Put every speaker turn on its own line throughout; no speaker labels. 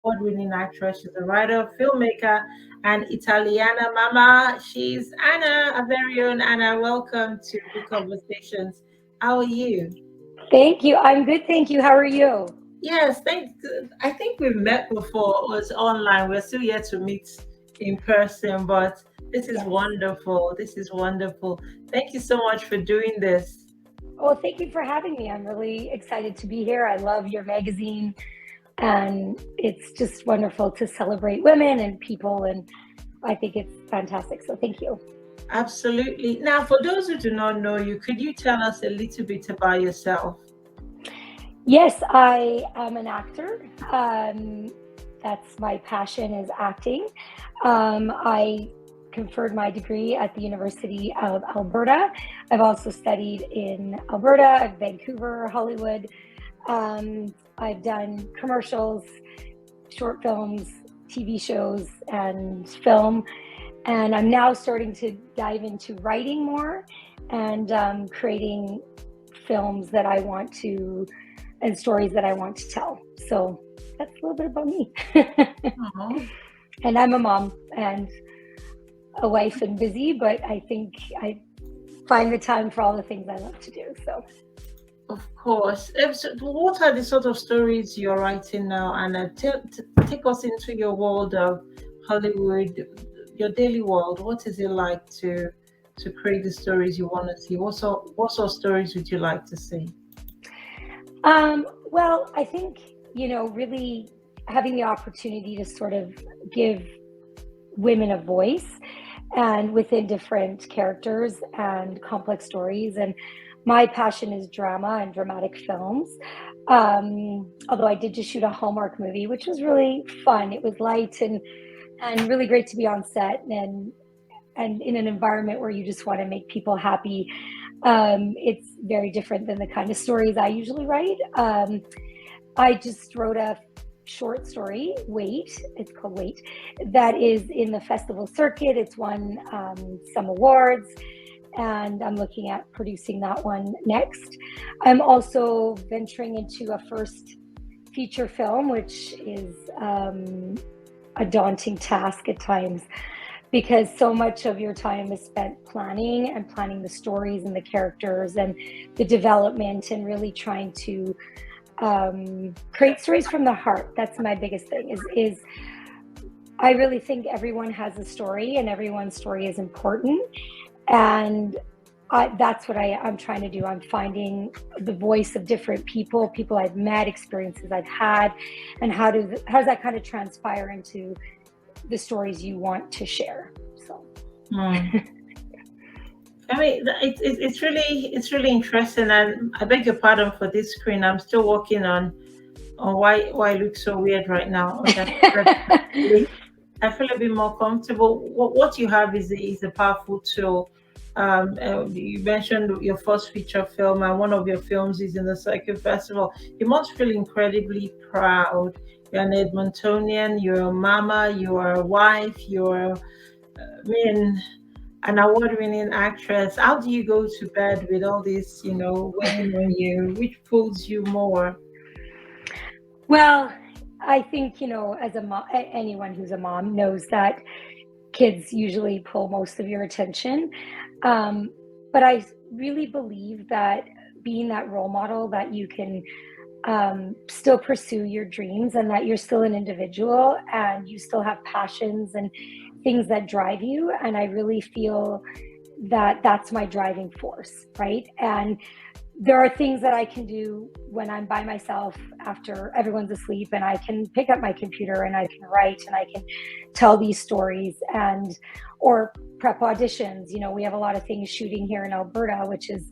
award-winning actress. She's a writer, filmmaker, and Italiana mama. She's Anna, a very own Anna. Welcome to Book Conversations. How are you?
Thank you. I'm good, thank you. How are you?
Yes, I think we've met before. It was online. We're still yet to meet in person, but this is
Yes.
wonderful. This is wonderful. Thank you so much for doing this.
Well, thank you for having me. I'm really excited to be here. I love your magazine, and it's just wonderful to celebrate women and people, and I think it's fantastic. So thank you.
Absolutely. Now, for those who do not know you, could you tell us a little bit about yourself?
Yes, I am an actor. That's my passion is acting. I conferred my degree at the University of Alberta. I've also studied in Alberta, Vancouver, Hollywood. I've done commercials, short films, TV shows, and film. And I'm now starting to dive into writing more and creating films that I want to and stories that I want to tell. So that's a little bit about me.
Oh,
And I'm a mom and a wife and busy, but I think I find the time for all the things I love to do. So
of course. So what are the sort of stories you're writing now? And take us into your world of Hollywood, your daily world. What is it like to create the stories you want to see? What sort of stories would you like to see?
well, I think, really having the opportunity to sort of give women a voice and within different characters and complex stories. And my passion is drama and dramatic films. Although I did just shoot a Hallmark movie, which was really fun. It was light and really great to be on set and in an environment where you just want to make people happy. It's very different than the kind of stories I usually write. I just wrote a short story, Wait, it's called Wait, that is in the festival circuit. It's won some awards, and I'm looking at producing that one next. I'm also venturing into a first feature film, which is a daunting task at times because so much of your time is spent planning the stories and the characters and the development and really trying to create stories from the heart. That's my biggest thing is I really think everyone has a story and everyone's story is important. And that's what I'm trying to do. I'm finding the voice of different people I've met, experiences I've had, and how does that kind of transpire into the stories you want to share. So
Hmm. I mean, it's really interesting, and I beg your pardon for this screen. I'm still working on why it looks so weird right now. Okay, I feel a bit more comfortable. What you have is a powerful tool. You mentioned your first feature film, and one of your films is in the Circuit Festival. You must feel incredibly proud. You're an Edmontonian. You're a mama. You're a wife. I mean, an award-winning actress. How do you go to bed with all this, weighing on you? Which pulls you more?
well, I think as a mom, anyone who's a mom knows that kids usually pull most of your attention. Um, but I really believe that being that role model, that you can still pursue your dreams and that you're still an individual and you still have passions and things that drive you. And I really feel that that's my driving force, right? And there are things that I can do when I'm by myself after everyone's asleep, and I can pick up my computer and I can write and I can tell these stories and or prep auditions. We have a lot of things shooting here in Alberta, which is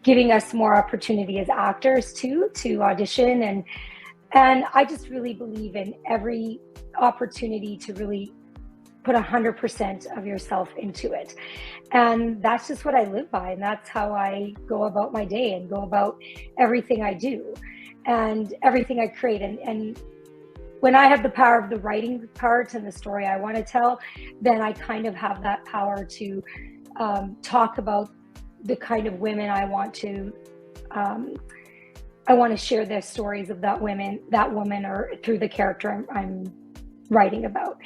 giving us more opportunity as actors too to audition and I just really believe in every opportunity to really put 100% of yourself into it. And that's just what I live by. And that's how I go about my day and go about everything I do and everything I create. And when I have the power of the writing part and the story I want to tell, then I kind of have that power to talk about the kind of women I want to I want to share the stories of that woman, or through the character I'm writing about,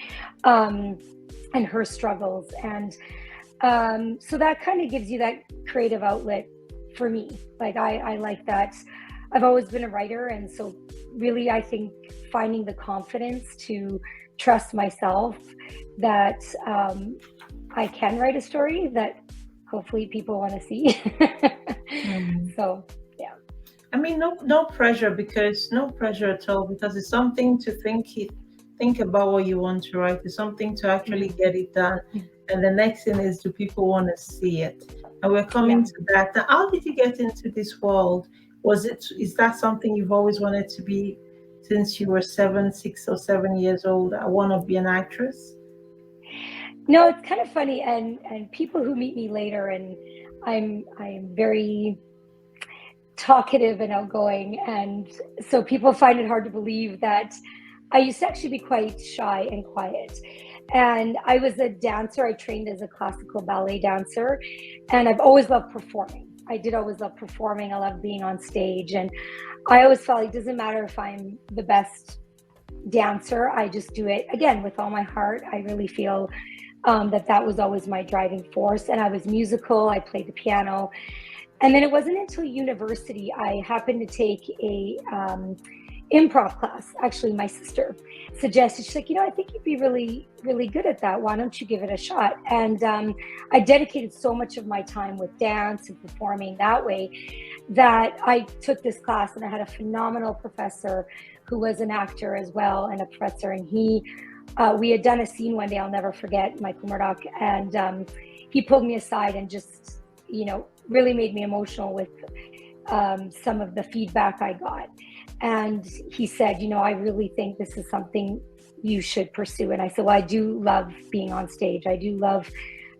and her struggles. And so that kind of gives you that creative outlet for me. Like I like that. I've always been a writer, and so really I think finding the confidence to trust myself that I can write a story that hopefully people want to see. So yeah.
I mean, no pressure, because no pressure at all, because it's something to think about what you want to write. It's something to actually get it done. And the next thing is, do people want to see it? And we're coming to that. Now, how did you get into this world? Is that something you've always wanted to be since you were 6 or 7 years old? I want to be an actress.
No, it's kind of funny, and people who meet me later, and I'm very talkative and outgoing, and so people find it hard to believe that I used to actually be quite shy and quiet. And I was a dancer. I trained as a classical ballet dancer, and I've always loved performing. I did always love performing. I love being on stage, and I always felt like it doesn't matter if I'm the best dancer. I just do it again with all my heart. I really feel that was always my driving force. And I was musical. I played the piano. And then it wasn't until university I happened to take a improv class. Actually, my sister suggested, she's like, I think you'd be really, really good at that. Why don't you give it a shot? And I dedicated so much of my time with dance and performing that way that I took this class, and I had a phenomenal professor who was an actor as well, and a professor. And we had done a scene one day, I'll never forget, Michael Murdoch, and he pulled me aside and just, really made me emotional with some of the feedback I got. And he said, I really think this is something you should pursue. And I said, well, I do love being on stage. I do love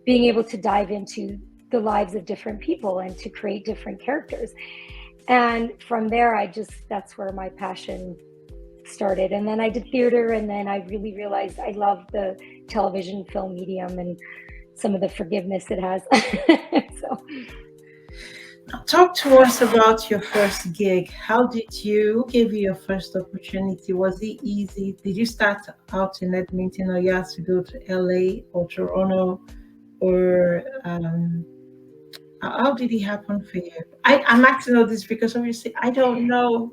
being able to dive into the lives of different people and to create different characters. And from there, that's where my passion started. And then I did theater, and then I really realized I love the television film medium and some of the forgiveness it has. So.
Talk to us about your first gig. Who gave you your first opportunity? Was it easy? Did you start out in Edmonton, or you had to go to LA or Toronto, or how did it happen for you? I'm asking all this because obviously I don't know,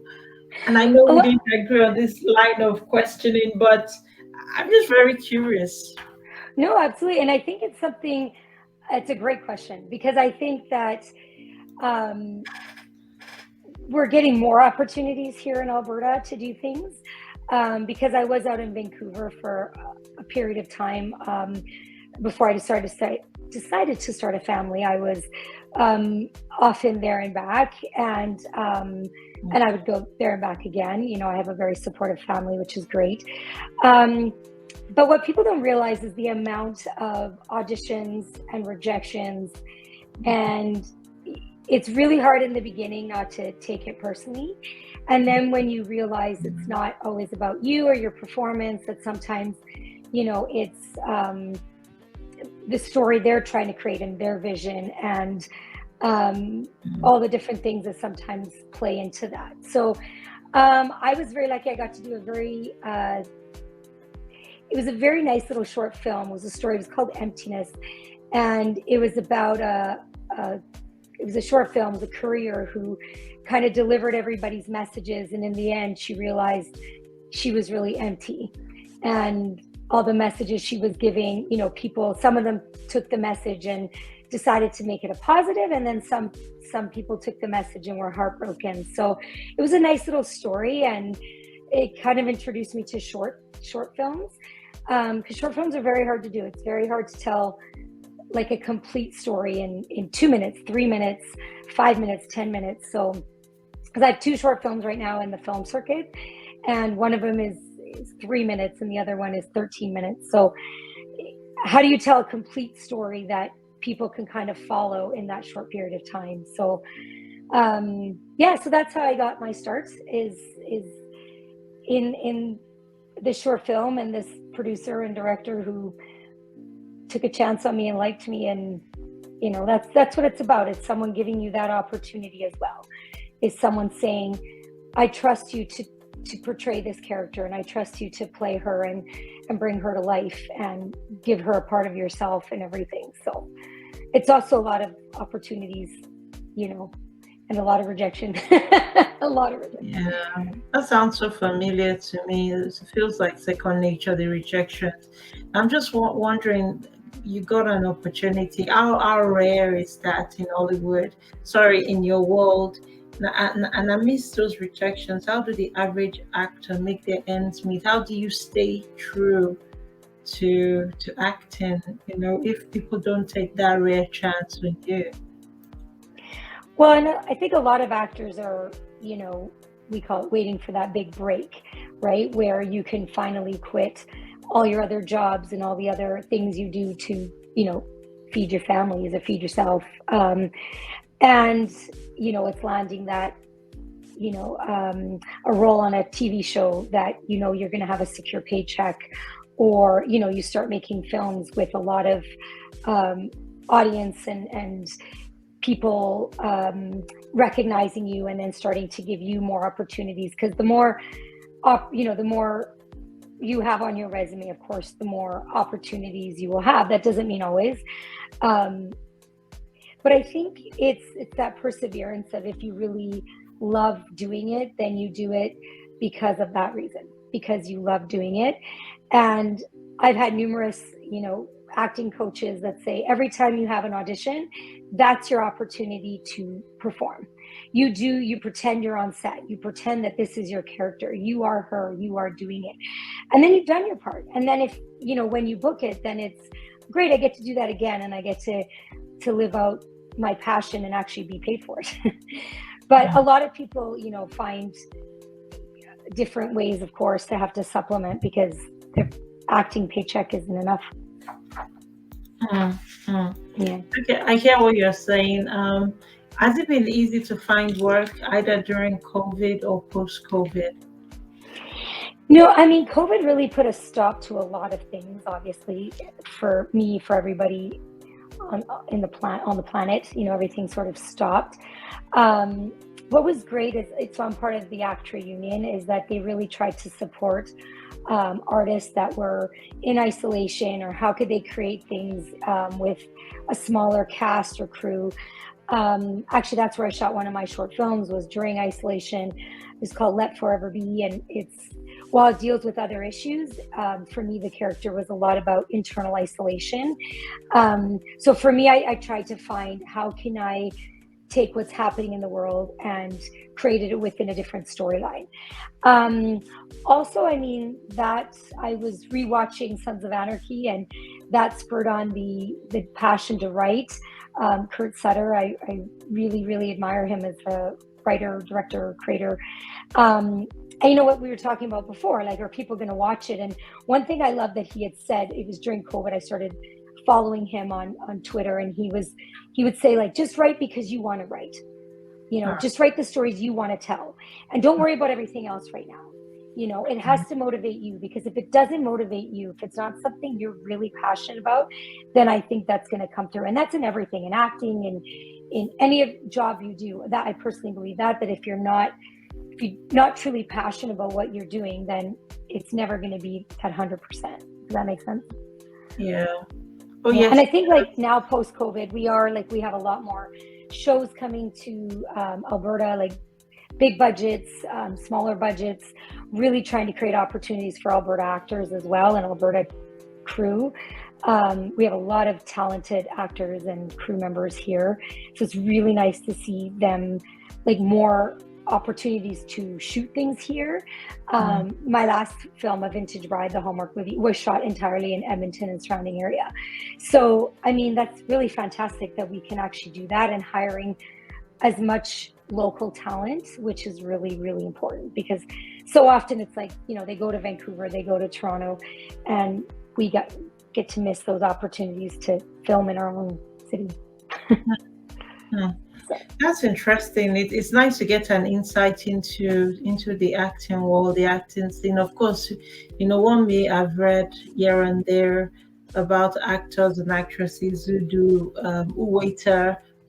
and I know we didn't agree on this line of questioning, but I'm just very curious.
No, absolutely. And I think it's a great question, because I think that we're getting more opportunities here in Alberta to do things, because I was out in Vancouver for a period of time before I decided to start a family. I was often there and back, and I would go there and back again. I have a very supportive family, which is great. But what people don't realize is the amount of auditions and rejections, and it's really hard in the beginning not to take it personally. And then when you realize it's not always about you or your performance, that sometimes, it's the story they're trying to create and their vision, and all the different things that sometimes play into that. So I was very lucky. I got to do it was a very nice little short film. It was called Emptiness. And it was about it was a short film. It was a courier who kind of delivered everybody's messages. And in the end, she realized she was really empty. And all the messages she was giving, people, some of them took the message and decided to make it a positive. And then some people took the message and were heartbroken. So it was a nice little story. And it kind of introduced me to short films. Because short films are very hard to do. It's very hard to tell like a complete story in 2 minutes, 3 minutes, 5 minutes, 10 minutes. So, because I have 2 short films right now in the film circuit, and one of them is 3 minutes and the other one is 13 minutes. So how do you tell a complete story that people can kind of follow in that short period of time? So so that's how I got my start, is in this short film, and this producer and director who took a chance on me and liked me. And that's what it's about. It's someone giving you that opportunity as well. is someone saying, I trust you to portray this character, and I trust you to play her and bring her to life and give her a part of yourself and everything. So it's also a lot of opportunities, and a lot of rejection. A lot of rejection.
Yeah, that sounds so familiar to me. It feels like second nature, the rejections. I'm just wondering, you got an opportunity. How rare is that in Hollywood? Sorry, in your world? And amidst those rejections, how do the average actor make their ends meet? How do you stay true to acting? If people don't take that rare chance with you.
Well, and I think a lot of actors are, we call it waiting for that big break, right? Where you can finally quit all your other jobs and all the other things you do to, feed your families or feed yourself. And, it's landing that, a role on a TV show that, you're going to have a secure paycheck, or, you start making films with a lot of audience and people recognizing you, and then starting to give you more opportunities, because the more the more you have on your resume, of course, the more opportunities you will have. That doesn't mean always, but I think it's that perseverance of, if you really love doing it, then you do it because of that reason, because you love doing it. And I've had numerous acting coaches that say, every time you have an audition, that's your opportunity to perform. You pretend you're on set, you pretend that this is your character, you are her, you are doing it, and then you've done your part. And then if when you book it, then it's great, I get to do that again, and I get to live out my passion and actually be paid for it. But a lot of people find different ways, of course, to have to supplement, because their acting paycheck isn't enough. Yeah.
Okay, I hear what you're saying. Has it been easy to find work either during COVID or post-COVID?
No, I mean, COVID really put a stop to a lot of things, obviously, for me, for everybody on the planet. Everything sort of stopped. What was great is, so I'm part of the Actor Union, is that they really tried to support artists that were in isolation, or how could they create things with a smaller cast or crew. Actually, that's where I shot one of my short films, was during isolation. It's called Let Forever Be, and while it deals with other issues, for me, the character was a lot about internal isolation. So for me, I tried to find, how can I take what's happening in the world and created it within a different storyline. Also, I mean, that I was rewatching Sons of Anarchy, and that spurred on the passion to write. Kurt Sutter, I really, really admire him as a writer, director, creator. And what we were talking about before, like, are people going to watch it? And one thing I love that he had said, it was during COVID, I started following him on Twitter, and he would say, like, just write because you want to write, just write the stories you want to tell, and don't worry about everything else right now. It has to motivate you, because if it doesn't motivate you, if it's not something you're really passionate about, then I think that's going to come through. And that's in everything, in acting, and in any job you do. That I personally believe that if you're not truly passionate about what you're doing, then it's never going to be at 100%. Does that make sense?
Yeah. Oh, yes.
And I think, like, now post-COVID, we have a lot more shows coming to Alberta, like big budgets, smaller budgets, really trying to create opportunities for Alberta actors as well, and Alberta crew. We have a lot of talented actors and crew members here, so it's really nice to see them, like, more opportunities to shoot things here. My last film, A Vintage Bride, the Hallmark movie, was shot entirely in Edmonton and surrounding area. So, I mean, that's really fantastic that we can actually do that, and hiring as much local talent, which is really, really important, because so often it's like, they go to Vancouver, they go to Toronto, and we get to miss those opportunities to film in our own city.
That's interesting. It's nice to get an insight into the acting world, the acting scene. Of course, one may have read here and there about actors and actresses who do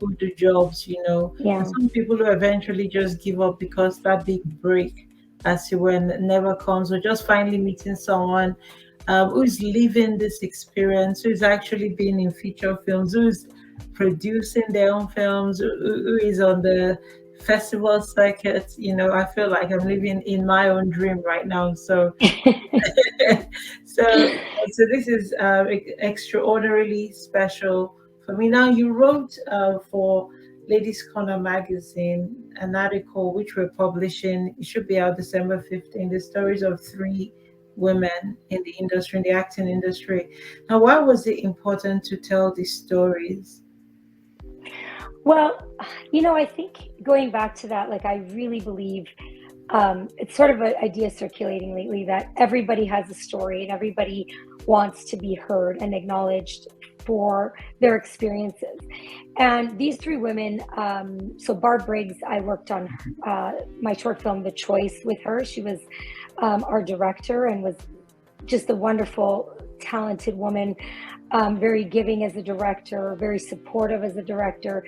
who people do jobs, and
Yeah.
some people who eventually just give up because that big break, as you were, never comes, or just finally meeting someone who's living this experience, who's actually been in feature films, who's producing their own films, who is on the festival circuit. I feel like I'm living in my own dream right now. So so this is extraordinarily special for me. Now, you wrote for Ladies Corner magazine an article which we're publishing. It should be out December 15th. The stories of three women in the industry, in the acting industry. Now, why was it important to tell these stories?
Well, I think going back to that, like, I really believe it's sort of an idea circulating lately that everybody has a story and everybody wants to be heard and acknowledged for their experiences. And these three women, so Barb Briggs, I worked on my short film, The Choice, with her. She was our director and was just a wonderful, talented woman, very giving as a director, very supportive as a director.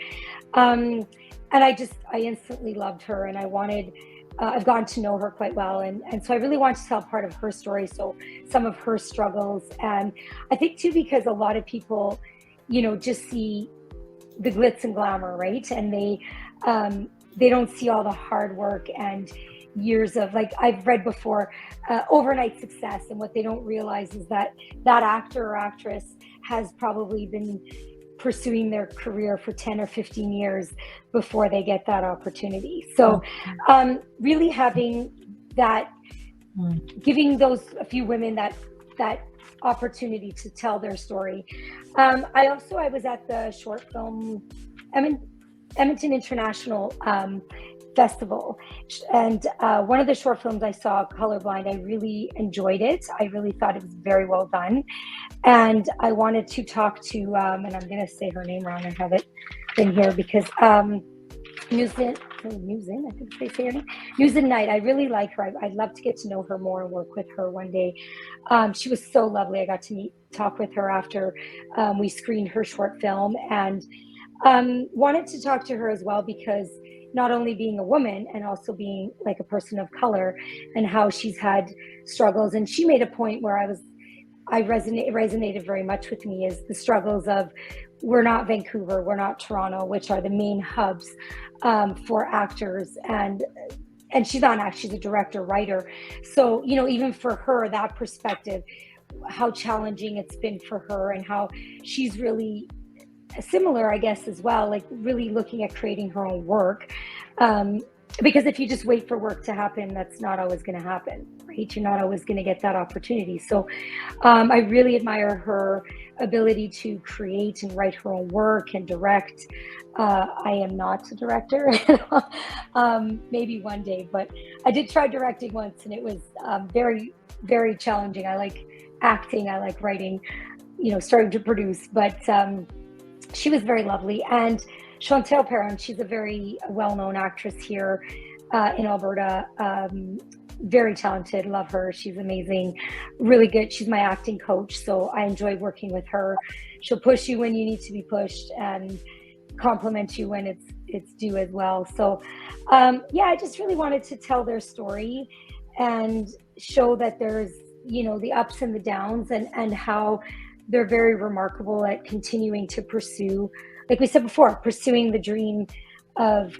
And I instantly loved her, and I've gotten to know her quite well. And so I really wanted to tell part of her story. So some of her struggles. And I think too, because a lot of people, just see the glitz and glamour, right? And they don't see all the hard work and years of, like, I've read before, overnight success. And what they don't realize is that actor or actress has probably been pursuing their career for 10 or 15 years before they get that opportunity. So really having that, giving those a few women that opportunity to tell their story. I was at the short film Edmonton International Festival, and one of the short films I saw, Colorblind, I really enjoyed it. I really thought it was very well done, and I wanted to talk to and I'm going to say her name wrong. I have it in here because Newsin, I think they say her name, Newsin Knight. I really like her. I'd love to get to know her more and work with her one day. She was so lovely. I got to talk with her after we screened her short film, and wanted to talk to her as well because not only being a woman and also being like a person of color, and how she's had struggles. And she made a point where it resonated very much with me, is the struggles of, we're not Vancouver, we're not Toronto, which are the main hubs for actors. And she's not an actor, she's a director, writer. So, even for her, that perspective, how challenging it's been for her, and how she's really similar, I guess, as well, like really looking at creating her own work. Because if you just wait for work to happen, that's not always going to happen, right? You're not always going to get that opportunity. So I really admire her ability to create and write her own work and direct. I am not a director, maybe one day, but I did try directing once, and it was very, very challenging. I like acting, I like writing, starting to produce, but she was very lovely. And Chantal Perron, she's a very well-known actress here in Alberta. Very talented, love her. She's amazing, really good. She's my acting coach, so I enjoy working with her. She'll push you when you need to be pushed and compliment you when it's due as well. So I just really wanted to tell their story and show that there's, the ups and the downs, and how they're very remarkable at continuing to pursue, like we said before, pursuing the dream of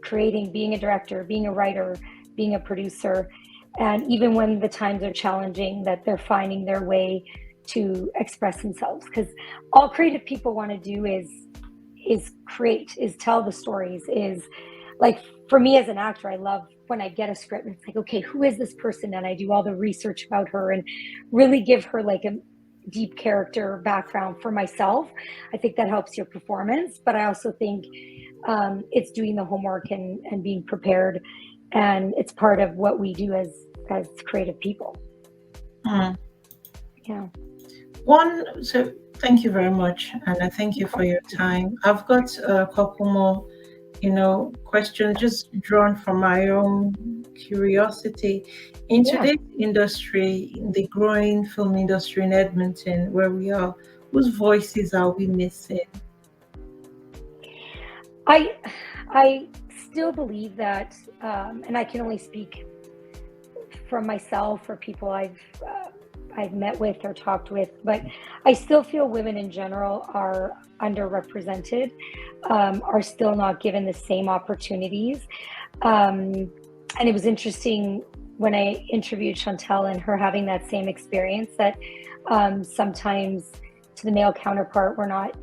creating, being a director, being a writer, being a producer. And even when the times are challenging, that they're finding their way to express themselves. Because all creative people want to do is create, is tell the stories, is like, for me as an actor, I love when I get a script and it's like, okay, who is this person? And I do all the research about her and really give her like a deep character background for myself. I think that helps your performance, but I also think it's doing the homework and being prepared, and it's part of what we do as creative people. Yeah.
So thank you very much, and I thank you for your time. I've got a couple more questions just drawn from my own curiosity. In today's industry, in the growing film industry in Edmonton, where we are, whose voices are we missing?
I still believe that, and I can only speak from myself or people I've met with or talked with, but I still feel women in general are underrepresented, are still not given the same opportunities. And it was interesting when I interviewed Chantel and her having that same experience, that sometimes to the male counterpart, we're not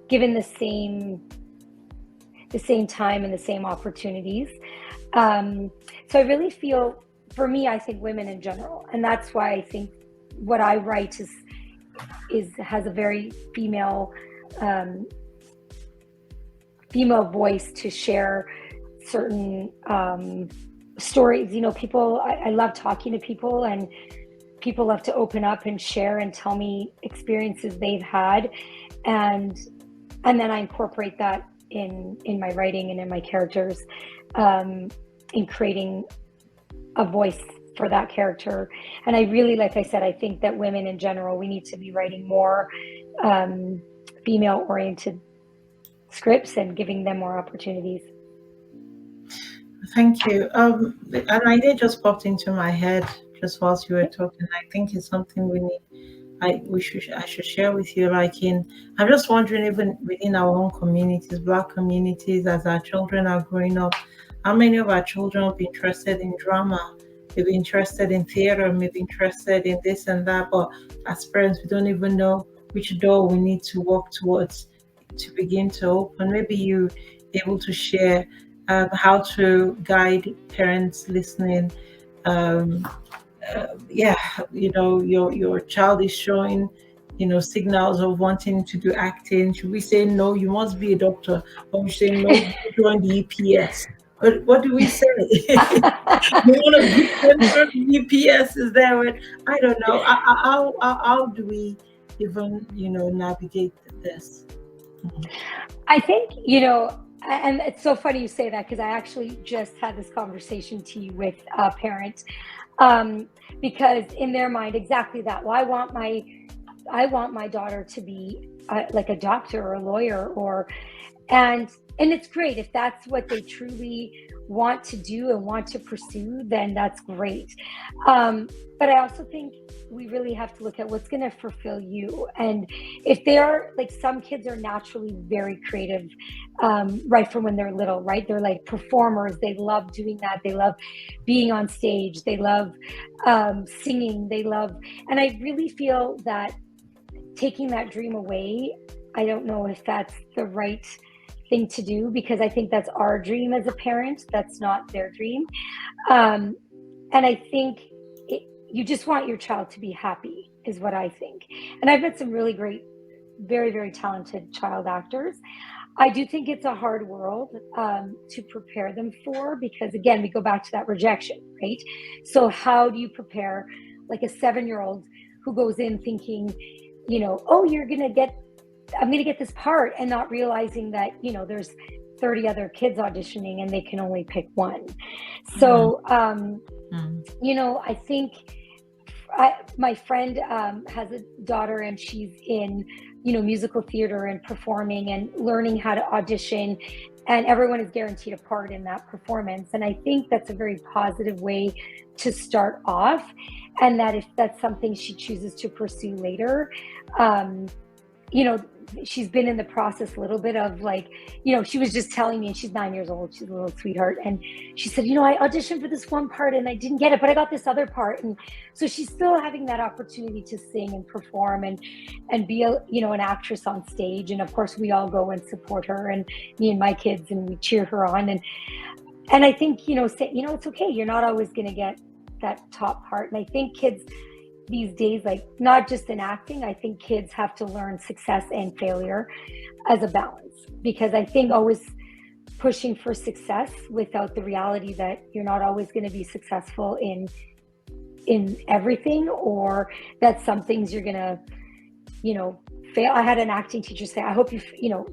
given the same time and the same opportunities. So I really feel, for me, I think women in general, and that's why I think what I write has a very female voice to share certain stories. You know, people, I love talking to people, and people love to open up and share and tell me experiences they've had, and then I incorporate that in my writing and in my characters, in creating a voice for that character. And I really, like I said, I think that women in general, we need to be writing more female oriented scripts and giving them more opportunities.
Thank you. An idea just popped into my head just whilst you were talking. I think it's something we need. I should share with you. I'm just wondering, even within our own communities, Black communities, as our children are growing up, how many of our children will be interested in drama, maybe interested in theater, maybe interested in this and that, but as parents, we don't even know which door we need to walk towards to begin to open. Maybe you able to share how to guide parents listening. Um, yeah, your child is showing signals of wanting to do acting. Should we say no, you must be a doctor, or we say no, join the EPS? What do we say? You want to be join the EPS? Is there I don't know. How do we even navigate this?
I think, and it's so funny you say that, because I actually just had this conversation to you with a parent, because in their mind, exactly that. Well, I want my daughter to be like a doctor or a lawyer, and it's great if that's what they truly want to do and want to pursue, then that's great. But I also think we really have to look at what's going to fulfill you. And if they are, like, some kids are naturally very creative, right from when they're little, right? They're like performers. They love doing that. They love being on stage. They love singing. And I really feel that taking that dream away, I don't know if that's the right thing to do, because I think that's our dream as a parent. That's not their dream. And I think you just want your child to be happy, is what I think. And I've met some really great, very, very talented child actors. I do think it's a hard world to prepare them for, because again, we go back to that rejection, right? So how do you prepare like a 7-year-old who goes in thinking, oh, I'm going to get this part, and not realizing that, there's 30 other kids auditioning and they can only pick one. So, I think my friend has a daughter, and she's in, musical theater and performing and learning how to audition, and everyone is guaranteed a part in that performance. And I think that's a very positive way to start off. And that if that's something she chooses to pursue later, she's been in the process a little bit of she was just telling me, and she's 9 years old, she's a little sweetheart, and she said, I auditioned for this one part and I didn't get it, but I got this other part. And so she's still having that opportunity to sing and perform and be an actress on stage. And of course we all go and support her, and me and my kids, and we cheer her on. And I think, it's okay. You're not always going to get that top part. And I think kids these days, like, not just in acting, I think kids have to learn success and failure as a balance, because I think always pushing for success without the reality that you're not always going to be successful in everything, or that some things you're going to, fail. I had an acting teacher say, I hope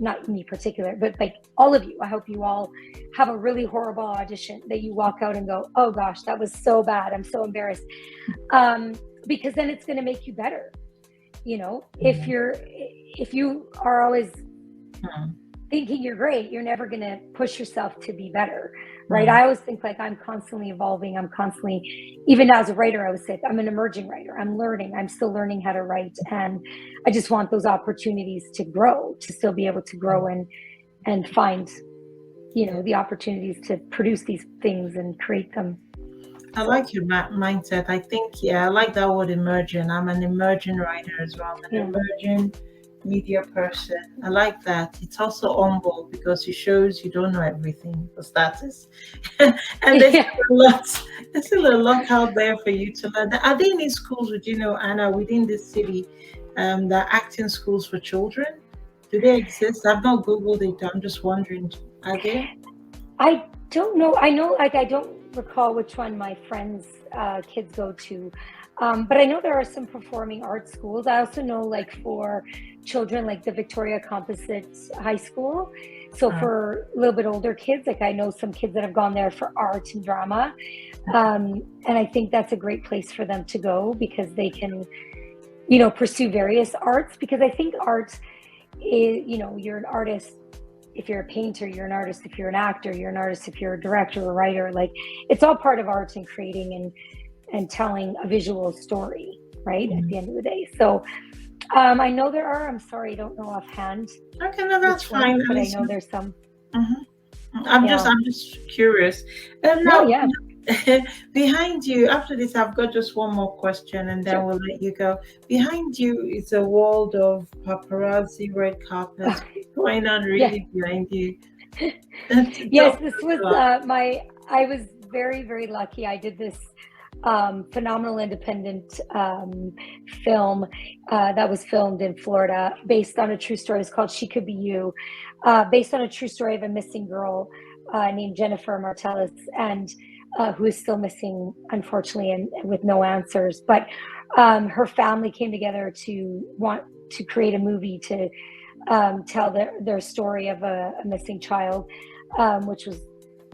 not me particular, but like all of you, I hope you all have a really horrible audition that you walk out and go, oh gosh, that was so bad, I'm so embarrassed. Because then it's going to make you better. If you are always thinking you're great, you're never going to push yourself to be better, right? I always think like I'm constantly evolving. I'm constantly, even as a writer, I would say I'm an emerging writer. I'm learning. I'm still learning how to write, and I just want those opportunities to grow, to still be able to grow and find, the opportunities to produce these things and create them.
I
So
like your mindset. I think, yeah, I like that word emerging. I'm an emerging writer as well. I'm an
yeah,
emerging media person. I like that. It's also humble because it shows you don't know everything for starters. And there's
yeah.
still a lot, there's still a lot out there for you to learn. Are there any schools, would you know, Anna, within this city, that are acting schools for children? Do they exist? I've not Googled it. I'm just wondering, are there?
I don't know. I know, like, I don't recall which one my friends' kids go to, but I know there are some performing arts schools. I also know, like, for children, like the Victoria Composite High School. So
Uh,
for a little bit older kids, like I know some kids that have gone there for art and drama, and I think that's a great place for them to go because they can, pursue various arts. Because I think art is, you're an artist if you're a painter, you're an artist if you're an actor, you're an artist if you're a director or a writer. Like, it's all part of art and creating and telling a visual story, right, at the end of the day. So I know there are, I'm sorry, I don't know offhand
okay, no, that's
which
fine.
ones,
At
but I
least,
know there's some.
mhm. I'm just
Yeah.
I'm just curious. And
No,
now
yeah.
behind you, after this I've got just one more question and then
Sure.
we'll let you go. Behind you is a world of paparazzi, red carpets. What's going on
Yeah.
really behind you?
Yes,
Tell
this
me
was
about
I was very, very lucky. I did this phenomenal independent film that was filmed in Florida based on a true story. It's called She Could Be You, based on a true story of a missing girl named Jennifer Martellus, and who is still missing, unfortunately, and with no answers. But her family came together to want to create a movie to tell their story of a missing child, which was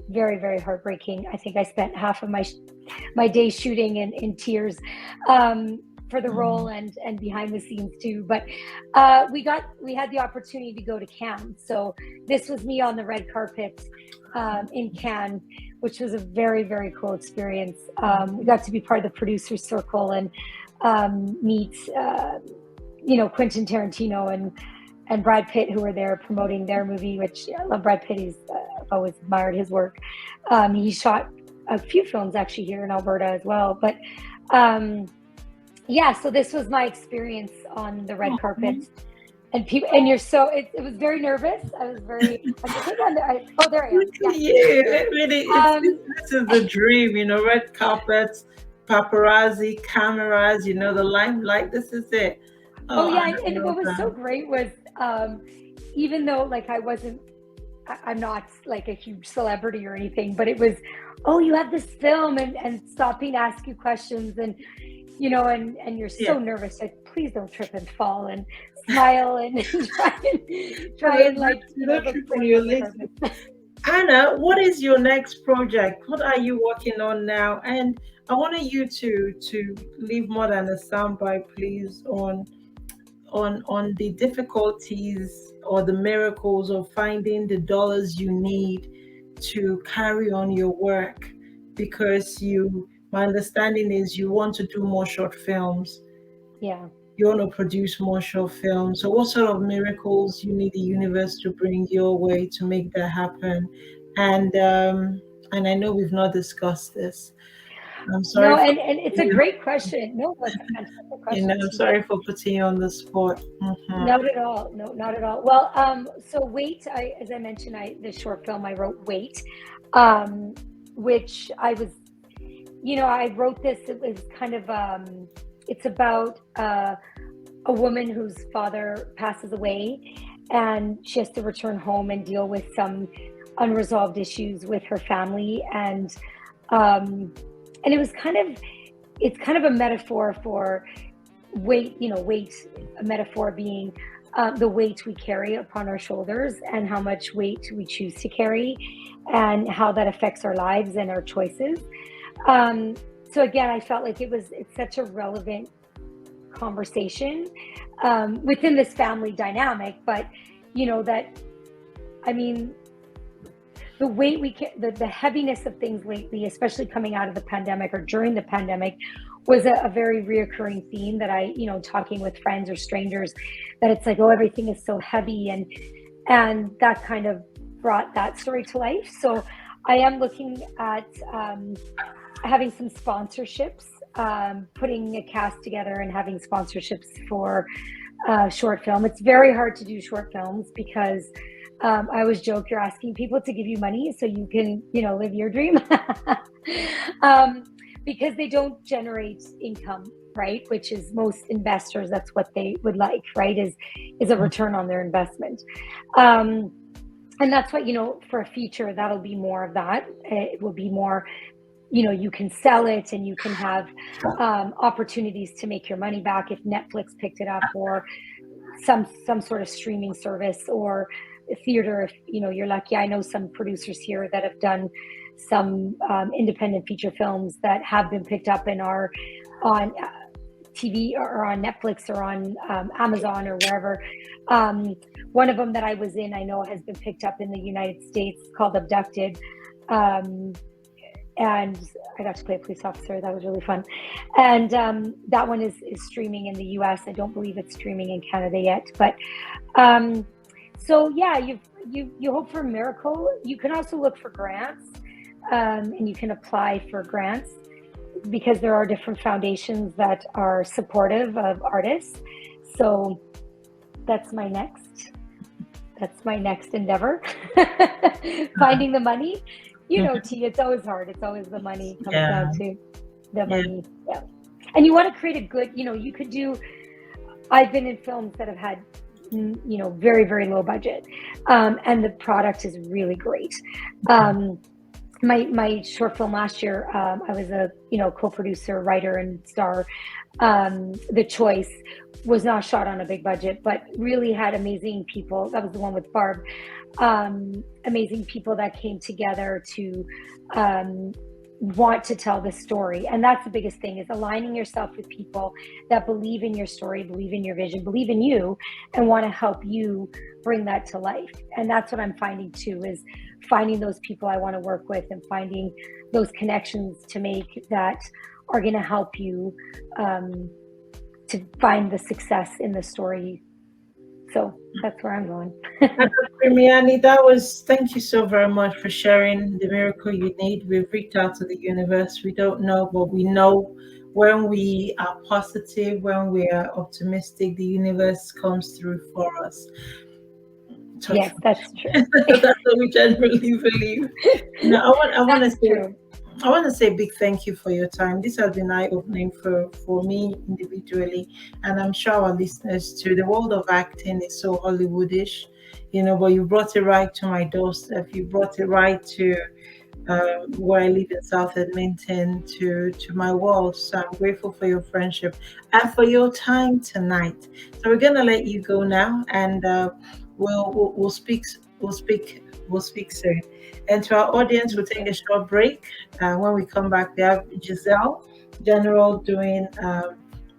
very, very heartbreaking. I think I spent half of my day shooting in tears for the role and behind the scenes too. But we had the opportunity to go to Cannes, so this was me on the red carpet in Cannes, which was a very, very cool experience. We got to be part of the producers circle and meet Quentin Tarantino and Brad Pitt, who were there promoting their movie, which I love Brad Pitt. I've always admired his work. He shot a few films actually here in Alberta as well. But yeah, so this was my experience on the red carpet. And people, and it was very nervous. I was very, I think there I am.
Look at you. It really, this is the dream, red carpets, paparazzi, cameras, the limelight. This is it.
Oh
Oh,
yeah,
I
and
love
what was so
that.
great was even though like I'm not like a huge celebrity or anything, but it was, oh, you have this film and stopping to ask you questions and and you're so
Yeah.
nervous, like please don't trip and fall and smile and try and like
No
look
trip on
pretty
your
on the
list.
carpet.
Anna, what is your next project? What are you working on now? And I wanted you to leave more than a soundbite, please, on the difficulties or the miracles of finding the dollars you need to carry on your work, because my understanding is you want to do more short films,
Yeah.
you want to produce more short films. So what sort of miracles you need the universe to bring your way to make that happen? And I know we've not discussed this. I'm
No,
sorry for
and it's a
you
great question. No, it's a fantastic question
I'm
to me.
sorry for putting you on the spot.
Not at all. No, not at all. Well, so Wait, as I mentioned, the short film I wrote, Wait, which I was, I wrote this. It was kind of, it's about a woman whose father passes away, and she has to return home and deal with some unresolved issues with her family, and it was it's kind of a metaphor for weight, weight, a metaphor being the weight we carry upon our shoulders and how much weight we choose to carry and how that affects our lives and our choices. So again, I felt like it's such a relevant conversation within this family dynamic, but that I mean, the weight the heaviness of things lately, especially coming out of the pandemic or during the pandemic, was a very reoccurring theme that I, talking with friends or strangers, that it's like, oh, everything is so heavy, and that kind of brought that story to life. So I am looking at having some sponsorships, putting a cast together and having sponsorships for short film. It's very hard to do short films because I always joke, you're asking people to give you money so you can, live your dream. Because they don't generate income, right? Which is most investors, that's what they would like, right? Is a return on their investment. And that's what, for a feature, that'll be more of that. It will be more, you can sell it and you can have opportunities to make your money back if Netflix picked it up, or some sort of streaming service, or theater if you're lucky. I know some producers here that have done some independent feature films that have been picked up and are on TV or on Netflix or on Amazon or wherever. One of them that I was in, I know, has been picked up in the United States, called Abducted. And I got to play a police officer. That was really fun. And that one is streaming in the US. I don't believe it's streaming in Canada yet. But so yeah, you hope for a miracle. You can also look for grants, and you can apply for grants, because there are different foundations that are supportive of artists. So that's my next endeavor. Finding the money. T, it's always hard. It's always the money comes down to the money. Yeah. And you want to create a good, you could do, I've been in films that have had, very, very low budget. And the product is really great. My short film last year, I was a, co-producer, writer, and star. The Choice was not shot on a big budget, but really had amazing people. That was the one with Barb. Amazing people that came together to want to tell the story. And that's the biggest thing, is aligning yourself with people that believe in your story, believe in your vision, believe in you, and want to help you bring that to life. And that's what I'm finding too, is finding those people I want to work with and finding those connections to make that are going to help you to find the success in the story. So that's where I'm going.
Anna Primiani, thank you so very much for sharing the miracle you need. We've reached out to the universe. We don't know, but we know when we are positive, when we are optimistic, the universe comes through for us.
Yes, that's true.
That's what we generally believe. Now, I want to say a big thank you for your time. This has been eye-opening for me individually, and I'm sure our listeners too. The world of acting is so Hollywoodish, but you brought it right to my doorstep. You brought it right to where I live in South Edmonton, to my world. So I'm grateful for your friendship and for your time tonight. So we're gonna let you go now, and we'll speak soon. And to our audience, we'll take a short break. When we come back, we have Giselle General doing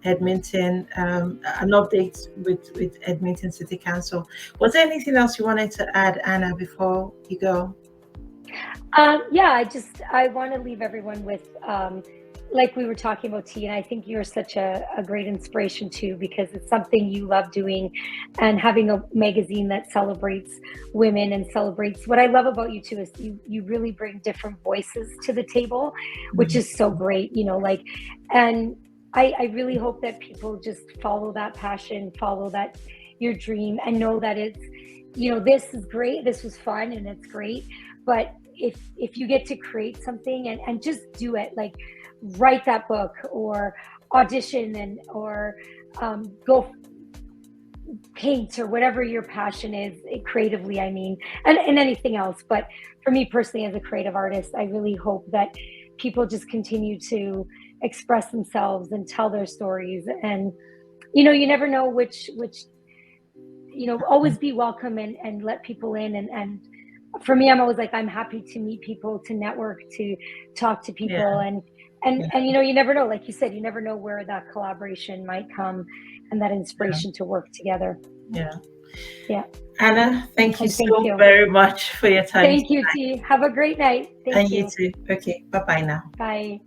Edmonton, an update with Edmonton City Council. Was there anything else you wanted to add, Anna, before you go?
I want to leave everyone with, like we were talking about, T, and I think you're such a great inspiration too, because it's something you love doing, and having a magazine that celebrates women and celebrates. What I love about you too is you really bring different voices to the table, which is so great, and I really hope that people just follow that passion, follow that, your dream, and know that it's, this is great, this was fun, and it's great, but if you get to create something and just do it, like write that book or audition or go paint or whatever your passion is creatively, and anything else. But for me personally, as a creative artist, I really hope that people just continue to express themselves and tell their stories. And you never know which always be welcome and let people in. And for me, I'm always like, I'm happy to meet people, to network, to talk to people. And you never know, like you said, you never know where that collaboration might come and that inspiration to work together.
Yeah.
Yeah.
Anna, thank you
And thank
so
you.
very much for your time.
Thank you, T. Have a great night. Thank
And you
you.
too. Okay, bye bye now.
Bye.